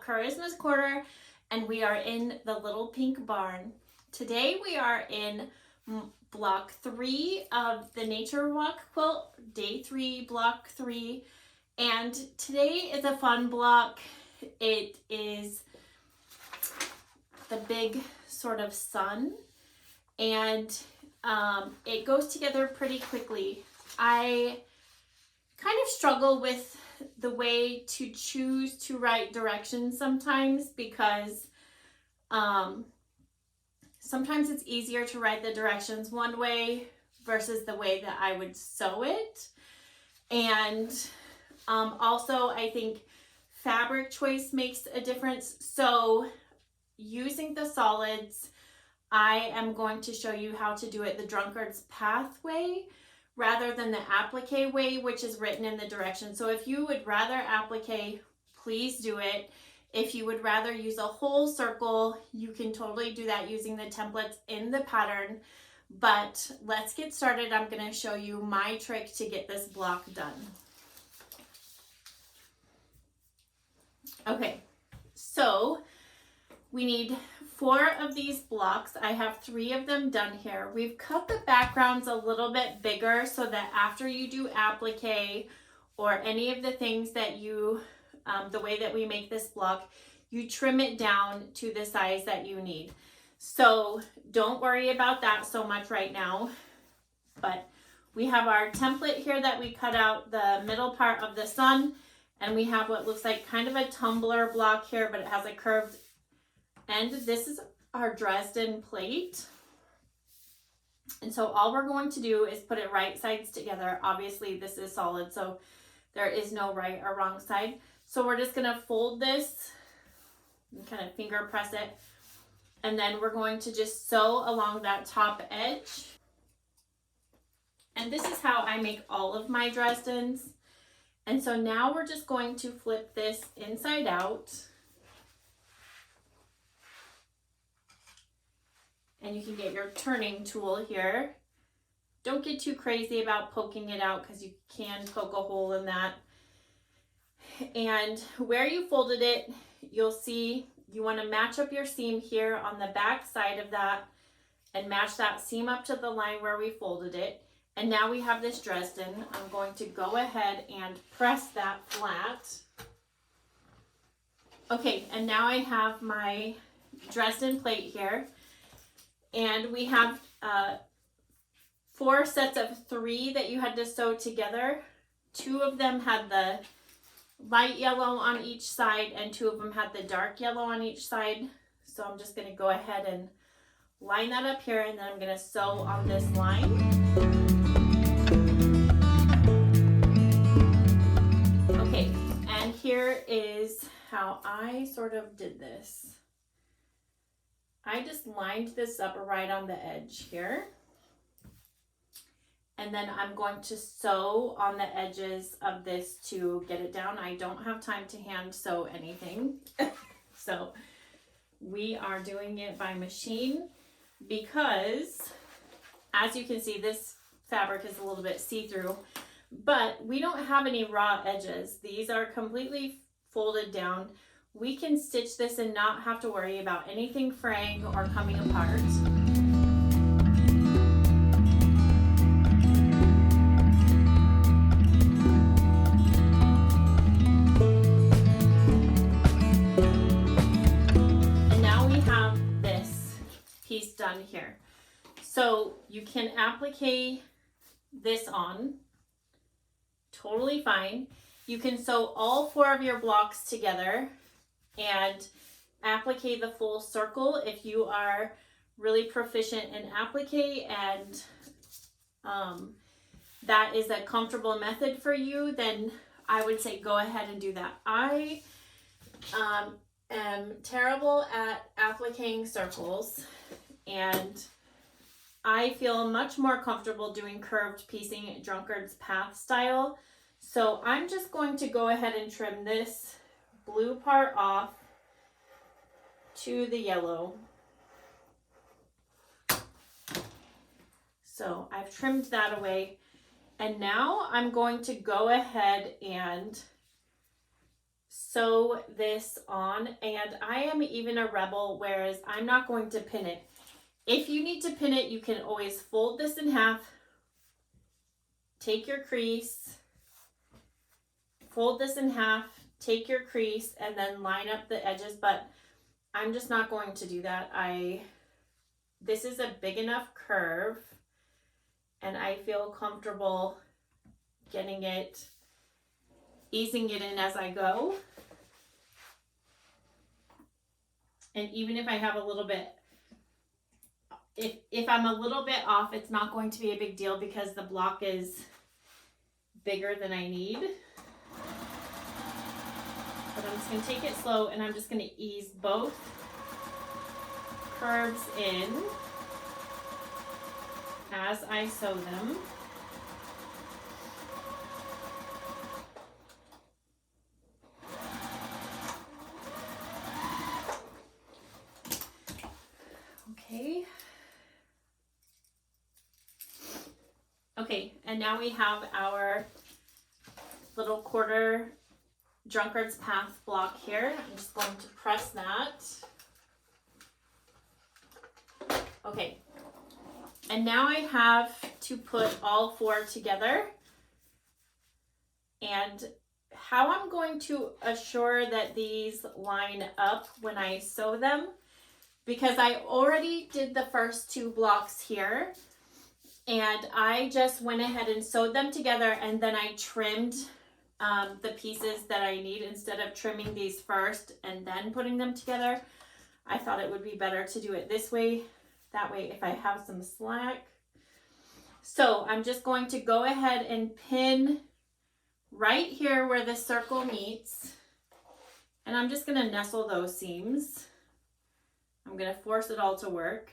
Charisma's Quarter, and we are in the Little Pink Barn. Today we are in block 3 of the Nature Walk quilt, day 3, block 3, and today is a fun block. It is the big sort of sun, and it goes together pretty quickly. I kind of struggle with the way to choose to write directions sometimes because sometimes it's easier to write the directions one way versus the way that I would sew it. And also I think fabric choice makes a difference. So using the solids, I am going to show you how to do it the drunkard's path way rather than the applique way, which is written in the directions. So if you would rather applique, please do it. If you would rather use a whole circle, you can totally do that using the templates in the pattern. But let's get started. I'm going to show you my trick to get this block done. Okay, so we need 4 of these blocks. I have 3 of them done here. We've cut the backgrounds a little bit bigger so that after you do applique or any of the things that you, the way that we make this block, you trim it down to the size that you need. So don't worry about that so much right now. But we have our template here that we cut out the middle part of the sun, and we have what looks like kind of a tumbler block here, but it has a curved end. This is our Dresden plate. And so all we're going to do is put it right sides together. Obviously this is solid, so there is no right or wrong side. So we're just gonna fold this and kind of finger press it. And then we're going to just sew along that top edge. And this is how I make all of my Dresdens. And so now we're just going to flip this inside out. And you can get your turning tool here. Don't get too crazy about poking it out because you can poke a hole in that. And where you folded it, you'll see you want to match up your seam here on the back side of that and match that seam up to the line where we folded it. And now we have this Dresden. I'm going to go ahead and press that flat. Okay, and now I have my Dresden plate here. And we have 4 sets of 3 that you had to sew together. 2 of them had the light yellow on each side and 2 of them had the dark yellow on each side. So I'm just going to go ahead and line that up here, and then I'm going to sew on this line. Okay, and here is how I sort of did this. I just lined this up right on the edge here. And then I'm going to sew on the edges of this to get it down. I don't have time to hand sew anything. So we are doing it by machine because, as you can see, this fabric is a little bit see-through, but we don't have any raw edges. These are completely folded down. We can stitch this and not have to worry about anything fraying or coming apart. And now we have this piece done here. So you can applique this on, totally fine. You can sew all 4 of your blocks together and applique the full circle if you are really proficient in applique and that is a comfortable method for you, then I would say go ahead and do that. I am terrible at appliquing circles, and I feel much more comfortable doing curved piecing drunkard's path style. So I'm just going to go ahead and trim this blue part off to the yellow. So I've trimmed that away, and now I'm going to go ahead and sew this on, and I am even a rebel, whereas I'm not going to pin it. If you need to pin it, you can always fold this in half, take your crease, fold this in half, take your crease, and then line up the edges, but I'm just not going to do that. This is a big enough curve, and I feel comfortable getting it, easing it in as I go. And even if I have a little bit, if I'm a little bit off, it's not going to be a big deal because the block is bigger than I need. But I'm just going to take it slow, and I'm just going to ease both curves in as I sew them. Okay. Okay, and now we have our little quarter drunkard's path block here. I'm just going to press that. Okay, and now I have to put all four together. And how I'm going to assure that these line up when I sew them, because I already did the first two blocks here, and I just went ahead and sewed them together, and then I trimmed the pieces that I need instead of trimming these first and then putting them together. I thought it would be better to do it this way. That way, if I have some slack. So I'm just going to go ahead and pin right here where the circle meets. And I'm just going to nestle those seams. I'm going to force it all to work.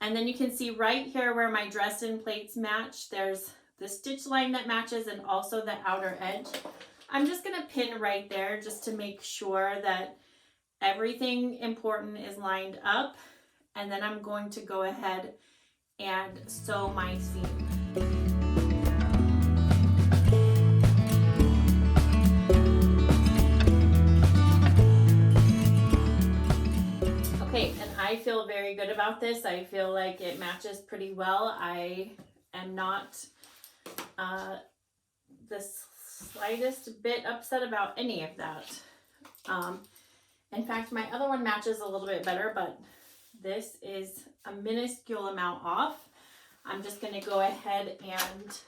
And then you can see right here where my dressed-in plates match, there's the stitch line that matches and also the outer edge. I'm just going to pin right there just to make sure that everything important is lined up. And then I'm going to go ahead and sew my seam. Okay, and I feel very good about this. I feel like it matches pretty well. I am not the slightest bit upset about any of that. In fact, my other one matches a little bit better, but this is a minuscule amount off. I'm just going to go ahead and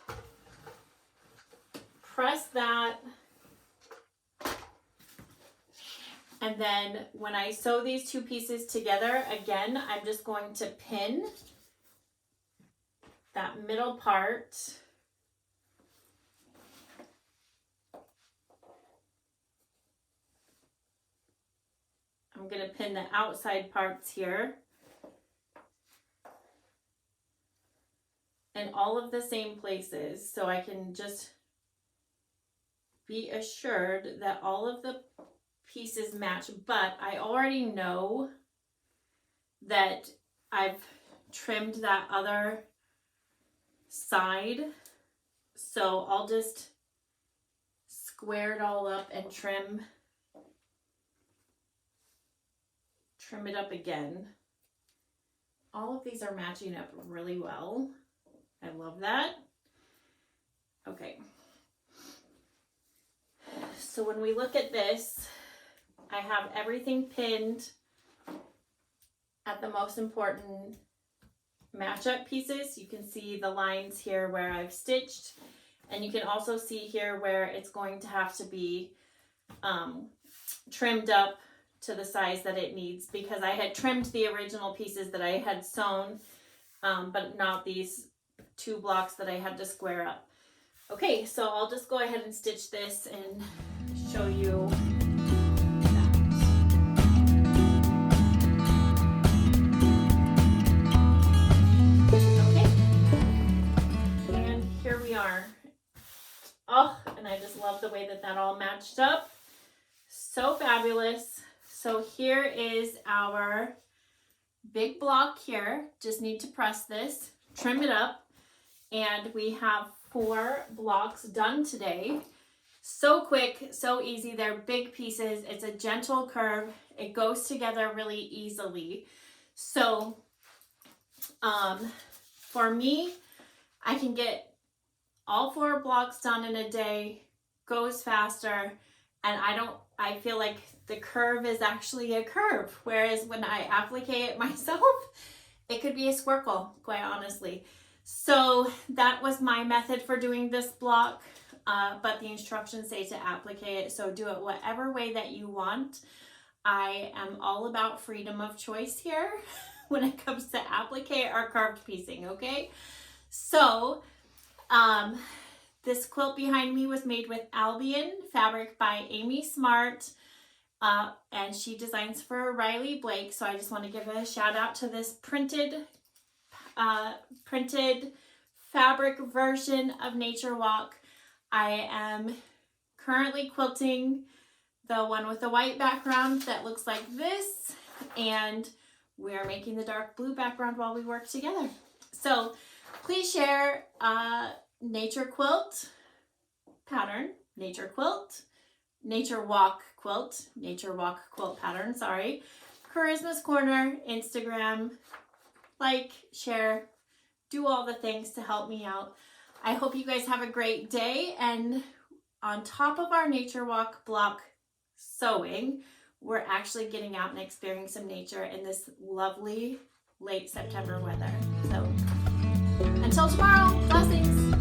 press that. And then when I sew these two pieces together, again, I'm just going to pin that middle part. I'm going to pin the outside parts here. In all of the same places, so I can just be assured that all of the pieces match. But I already know that I've trimmed that other side, so I'll just square it all up and trim it up again. All of these are matching up really well. I love that. Okay. So when we look at this, I have everything pinned at the most important match-up pieces. You can see the lines here where I've stitched, and you can also see here where it's going to have to be trimmed up to the size that it needs, because I had trimmed the original pieces that I had sewn, but not these two blocks that I had to square up. Okay, so I'll just go ahead and stitch this and show you that. Okay, and here we are. Oh, and I just love the way that that all matched up. So fabulous. So here is our big block here. Just need to press this, trim it up, and we have 4 blocks done today. So quick, so easy. They're big pieces. It's a gentle curve. It goes together really easily. So for me, I can get all 4 blocks done in a day, goes faster, and I feel like the curve is actually a curve, whereas when I applique it myself, it could be a squircle, quite honestly. So that was my method for doing this block, but the instructions say to applique it, so do it whatever way that you want. I am all about freedom of choice here when it comes to applique or curved piecing, okay? So this quilt behind me was made with Albion fabric by Amy Smart, and she designs for Riley Blake. So I just want to give a shout out to this printed fabric version of Nature Walk. I am currently quilting the one with the white background that looks like this, and we're making the dark blue background while we work together. So please share Nature Quilt pattern, Nature Quilt, Nature Walk Quilt, Nature Walk Quilt pattern, sorry, Charisma's Corner, Instagram, like, share, do all the things to help me out. I hope you guys have a great day, and on top of our Nature Walk block sewing, we're actually getting out and experiencing some nature in this lovely late September weather. So until tomorrow, blessings.